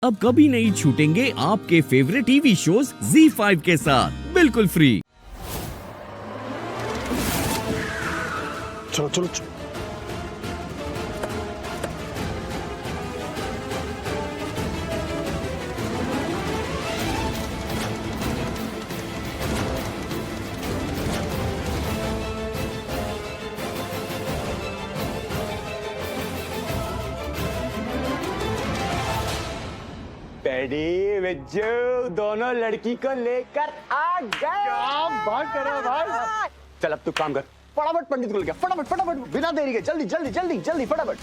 अब कभी नहीं छूटेंगे आपके फेवरेट टीवी शोज ZEE5 के साथ बिल्कुल फ्री। चलो चलो चलो। पेडी विज्जू दोनों लड़की को लेकर आ गए। क्या बात कर रहे हो भाई? चल अब तू काम कर, फटाफट पंडित को लेके फटाफट फटाफट बिना देरी के जल्दी जल्दी जल्दी जल्दी फटाफट।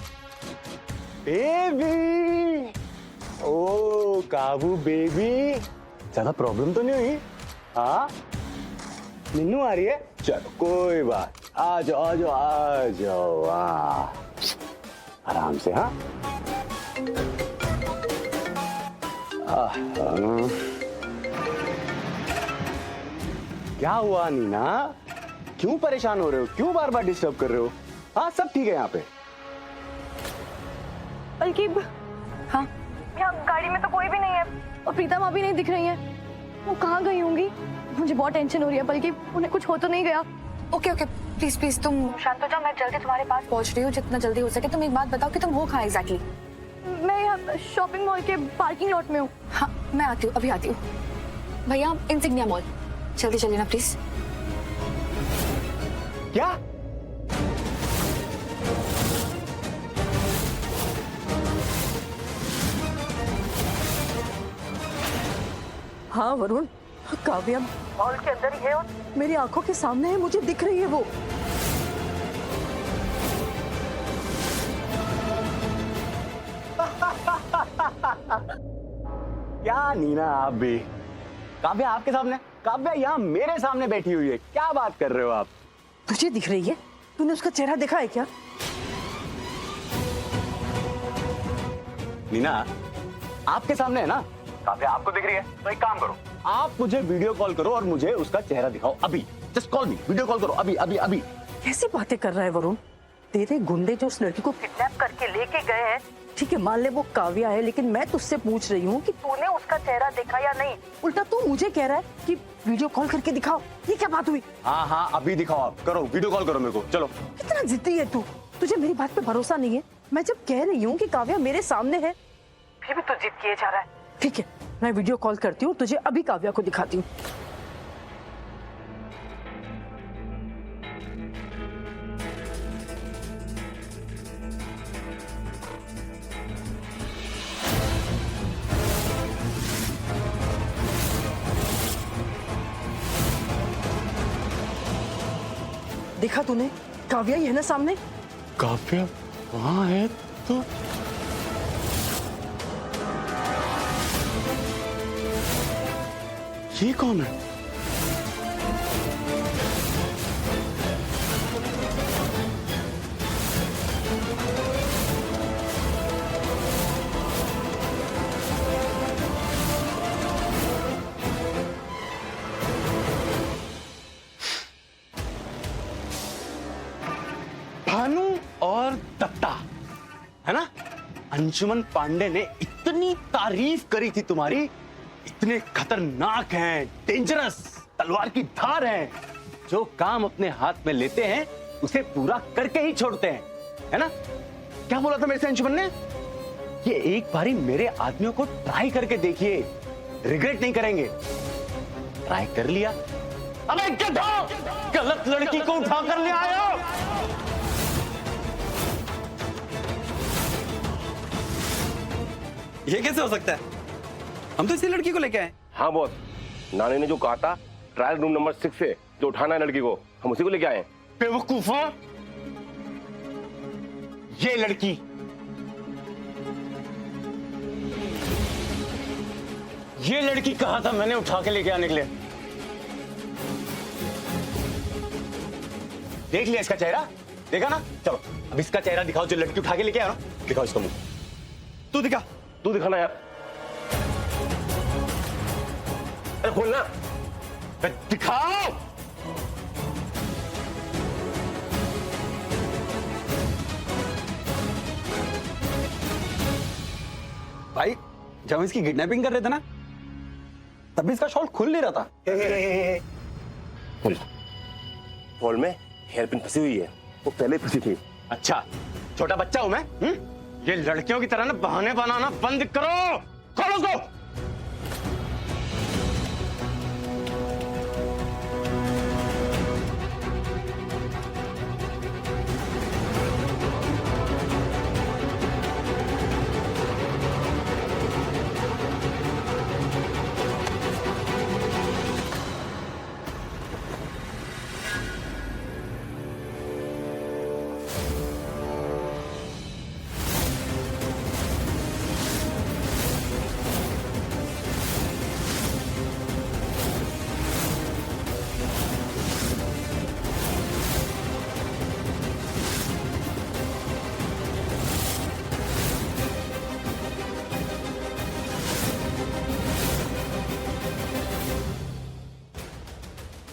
बेबी, ओ काबू बेबी, ज्यादा प्रॉब्लम तो नहीं हुई? हाँ निन्नू आ रही है, चलो कोई बात, आ जाओ आ जाओ आ जाओ। आराम से। हाँ क्या हुआ नीना, क्यों परेशान हो रहे हो, क्यों बार बार डिस्टर्ब कर रहे हो? हाँ सब ठीक है यहाँ पे। बल्कि हाँ, यहाँ गाड़ी में तो कोई भी नहीं है और प्रीतम अभी नहीं दिख रही है। वो कहाँ गई होंगी? मुझे बहुत टेंशन हो रही है। बल्कि उन्हें कुछ हो तो नहीं गया? ओके ओके प्लीज प्लीज तुम शांत हो जाओ, मैं जल्दी तुम्हारे पास पहुंच रही हूँ जितना जल्दी हो सके। तुम एक बात बताओ कि तुम हो कहाँ एग्जैक्टली? मैं यहाँ शॉपिंग मॉल के पार्किंग लॉट में हूँ। हाँ मैं आती हूँ, अभी आती हूँ। भैया इंसिग्निया मॉल, जल्दी चलिए ना प्लीज। क्या? हाँ वरुण, काव्या मॉल के अंदर ही है और मेरी आंखों के सामने है, मुझे दिख रही है वो। क्या नीना आप भी? काव्या आपके सामने? काव्या यहाँ मेरे सामने बैठी हुई है, क्या बात कर रहे हो आप? तुझे दिख रही है? तूने उसका चेहरा देखा है क्या? नीना आपके सामने है ना? काव्या आपको दिख रही है तो एक काम करो, आप मुझे वीडियो कॉल करो और मुझे उसका चेहरा दिखाओ अभी। जस्ट कॉल मी, वीडियो कॉल करो अभी अभी अभी। कैसी बातें कर रहा है वरुण? तेरे गुंडे जो उस लड़की को किडनैप करके लेके गए हैं, ठीक है मान ले वो काव्या है, लेकिन मैं तुझसे पूछ रही हूँ कि तूने उसका चेहरा देखा या नहीं। उल्टा तू मुझे कह रहा है कि वीडियो कॉल करके दिखाओ। ये क्या बात हुई? हाँ हाँ अभी दिखाओ, आप करो वीडियो कॉल करो मेरे को, चलो। कितना जिद्दी है तू, तुझे मेरी बात पे भरोसा नहीं है? मैं जब कह रही हूँ कि काव्या मेरे सामने है फिर भी तू जिद किए जा रहा है। ठीक है मैं वीडियो कॉल करती हूँ, तुझे अभी काव्या को दिखाती हूँ। देखा तूने? काव्या ही है ना सामने? काव्या वहाँ है तो? ये कौन है? भानु और दत्ता है ना? अंशुमन पांडे ने इतनी तारीफ करी थी तुम्हारी, इतने खतरनाक हैं, डेंजरस, तलवार की धार हैं, जो काम अपने हाथ में लेते हैं उसे पूरा करके ही छोड़ते हैं, है ना? क्या बोला था मेरे से अंशुमन ने? ये एक बारी मेरे आदमियों को ट्राई करके देखिए, रिग्रेट नहीं करेंगे। ट्राई कर लिया, अबे गधो, गलत लड़की को उठा कर ले आए हो। ये कैसे हो सकता है? हम तो इसी लड़की को लेके आए। हाँ बॉस, नानी ने जो कहा था ट्रायल रूम नंबर 6 से जो उठाना है लड़की को, हम उसी को लेके आए। बेवकूफ हो, ये लड़की कहा था मैंने उठा के लेके आने के लिए। देख लिया इसका चेहरा? देखा ना? चलो अब इसका चेहरा दिखाओ, जो लड़की उठा के लेके आया ना, दिखाओ इसका मुंह। तू दिखा। तू दिखाना यार। अरे खोलना। दिखाओ। भाई जब हम इसकी किडनैपिंग कर रहे थे ना, तब भी इसका शॉल खुल नहीं रहा था। हॉल में हेयरपिन फंसी हुई है, वो पहले ही फंसी थी। अच्छा, छोटा बच्चा हूं मैं? ये लड़कियों की तरह ना बहाने बनाना बंद करो। खोलो उसको।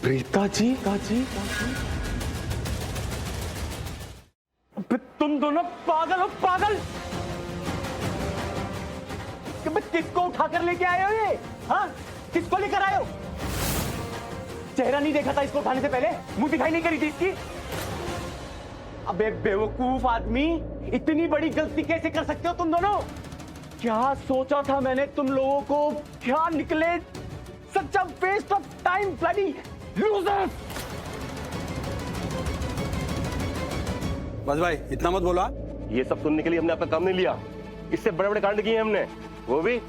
प्रीता जी, तुम दोनों पागल हो, पागल। किसको उठा कर लेके आए हो ये? हाँ, किसको लेकर आए हो? चेहरा नहीं देखा था इसको उठाने से पहले? मुंह दिखाई नहीं करी थी इसकी? अबे बेवकूफ आदमी, इतनी बड़ी गलती कैसे कर सकते हो तुम दोनों? क्या सोचा था मैंने तुम लोगों को? क्या निकले? Such a waste of time, bloody losers. बस भाई, इतना मत बोलो। ये सब सुनने के लिए हमने आपका काम नहीं लिया। इससे बड़े बड़े कांड किए हमने, वो भी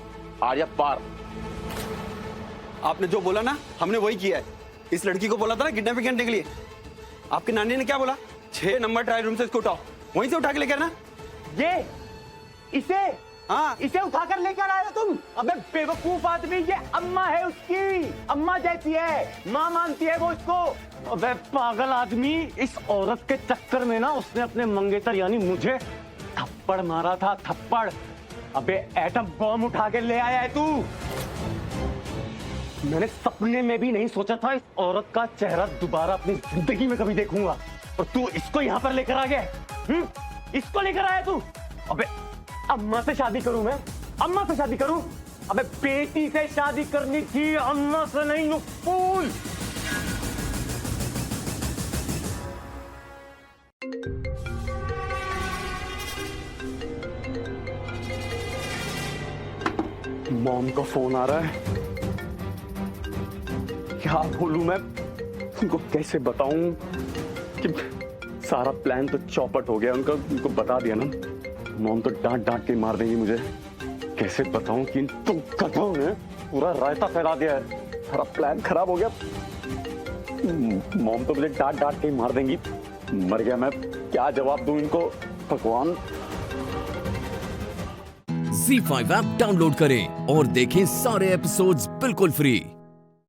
आज या पार। आपने जो बोला ना, हमने वही किया है। इस लड़की को बोला था ना किडनैपिंग करने के लिए। आपके नानी ने क्या बोला? 6 नंबर ट्रायल रूम से इसको उठाओ, वहीं से उठा के लेकर आना। ये इसे, हाँ, इसे उठाकर लेकर आए हो तुम? अबे बेवकूफ आदमी, ये अम्मा है उसकी, अम्मा जैसी है, माँ मानती है वो इसको। अबे पागल आदमी, इस औरत के चक्कर में ना उसने अपने मंगेतर यानी मुझे थप्पड़ मारा था, थप्पड़। अबे एटम बम उठा के ले आया है तू। मैंने सपने में भी नहीं सोचा था इस औरत का चेहरा दोबारा अपनी जिंदगी में कभी देखूंगा, और तू इसको यहाँ पर लेकर आ गया। इसको लेकर आया तू? अबे अम्मा से शादी करूं मैं? अम्मा से शादी करूं? अबे बेटी से शादी करनी थी, अम्मा से नहीं। You fool. मॉम का फोन आ रहा है। क्या बोलूं मैं तुमको, कैसे बताऊं कि सारा प्लान तो चौपट हो गया उनका। उनको बता दिया ना, मॉम तो डांट डांट के मार देंगी मुझे। कैसे बताऊं कि इन तुम गधों ने पूरा रायता फैला दिया है, सारा प्लान खराब हो गया। मॉम तो मुझे डांट डांट के मार देंगी। मर गया मैं, क्या जवाब दूं इनको, भगवान। Z5 ऐप डाउनलोड करें और देखें सारे एपिसोड्स बिल्कुल फ्री।